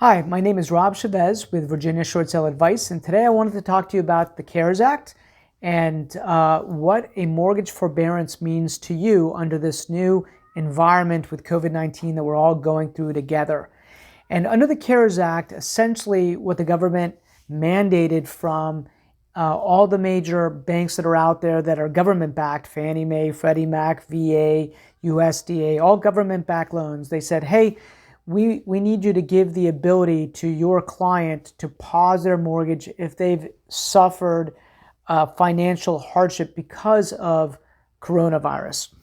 Hi, my name is Rob Chavez with Virginia Short Sale Advice, and today I wanted to talk to you about the CARES Act and what a mortgage forbearance means to you under this new environment with COVID-19 that we're all going through together. And under the CARES Act, essentially what the government mandated from all the major banks that are out there that are government-backed, Fannie Mae, Freddie Mac, VA, USDA, all government-backed loans, they said, hey, we need you to give the ability to your client to pause their mortgage if they've suffered financial hardship because of coronavirus.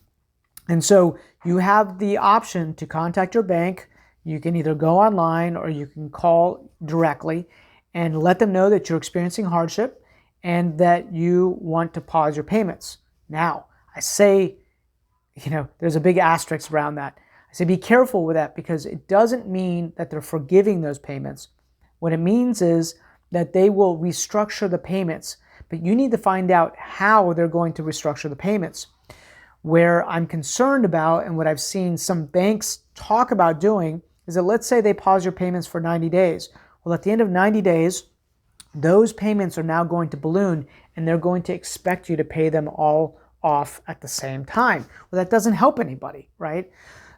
And so you have the option to contact your bank. You can either go online or you can call directly and let them know that you're experiencing hardship and that you want to pause your payments. Now, I say, there's a big asterisk around that. I say be careful with that because it doesn't mean that they're forgiving those payments. What it means is that they will restructure the payments, but you need to find out how they're going to restructure the payments. Where I'm concerned about, and what I've seen some banks talk about doing, is that let's say they pause your payments for 90 days. Well, at the end of 90 days, those payments are now going to balloon and they're going to expect you to pay them all off at the same time. Well, that doesn't help anybody, right?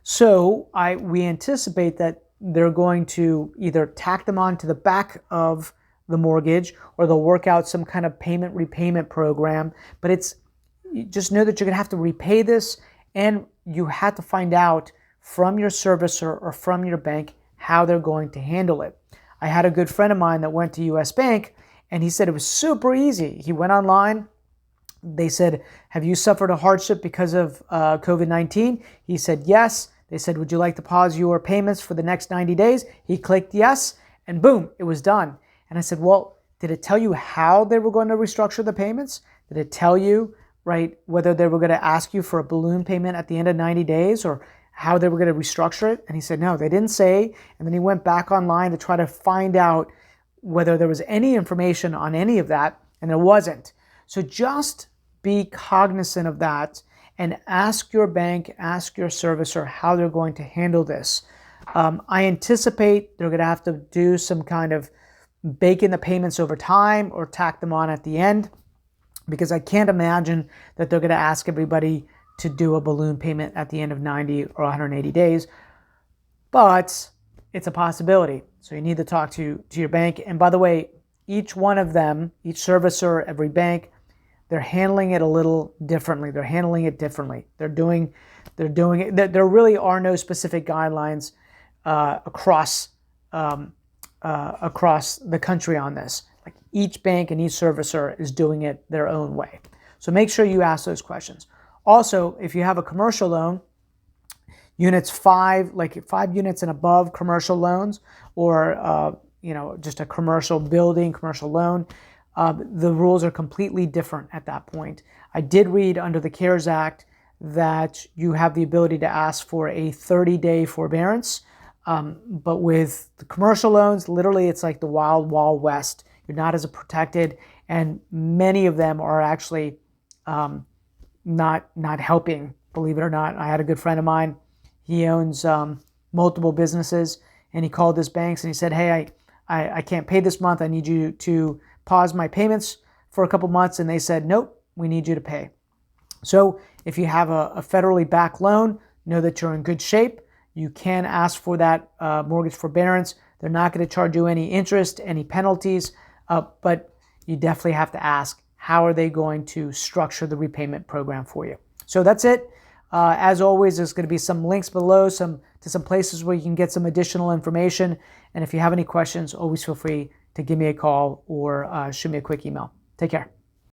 So we anticipate that they're going to either tack them on to the back of the mortgage or they'll work out some kind of payment repayment program. But just know that you're going to have to repay this, and you have to find out from your servicer or from your bank how they're going to handle it. I had a good friend of mine that went to US Bank, and he said it was super easy. He went online. They said, have you suffered a hardship because of COVID-19? He said, yes. They said, would you like to pause your payments for the next 90 days? He clicked yes, and boom, it was done. And I said, well, did it tell you how they were going to restructure the payments? Did it tell you, right, whether they were going to ask you for a balloon payment at the end of 90 days or how they were going to restructure it? And he said, no, they didn't say. And then he went back online to try to find out whether there was any information on any of that, and there wasn't. So just be cognizant of that and ask your bank, ask your servicer how they're going to handle this. I anticipate they're going to have to do some kind of bake in the payments over time or tack them on at the end, because I can't imagine that they're going to ask everybody to do a balloon payment at the end of 90 or 180 days. But it's a possibility. So you need to talk to your bank. And by the way, each one of them, each servicer, every bank, they're handling it a little differently. They're handling it differently. They're doing it. There really are no specific guidelines across the country on this. Like each bank and each servicer is doing it their own way. So make sure you ask those questions. Also, if you have a commercial loan, units 5 units and above commercial loans, or just a commercial building, commercial loan, the rules are completely different at that point. I did read under the CARES Act that you have the ability to ask for a 30-day forbearance, but with the commercial loans, literally it's like the wild, wild west. You're not as protected, and many of them are actually not helping, believe it or not. I had a good friend of mine. He owns multiple businesses, and he called his banks and he said, hey, I can't pay this month. I need you to pause my payments for a couple months. And they said, nope, we need you to pay. So if you have a federally backed loan, know that you're in good shape. You can ask for that mortgage forbearance. They're not going to charge you any interest, any penalties, but you definitely have to ask, how are they going to structure the repayment program for you? So that's it. As always, there's going to be some links below to some places where you can get some additional information. And if you have any questions, always feel free to give me a call or shoot me a quick email. Take care.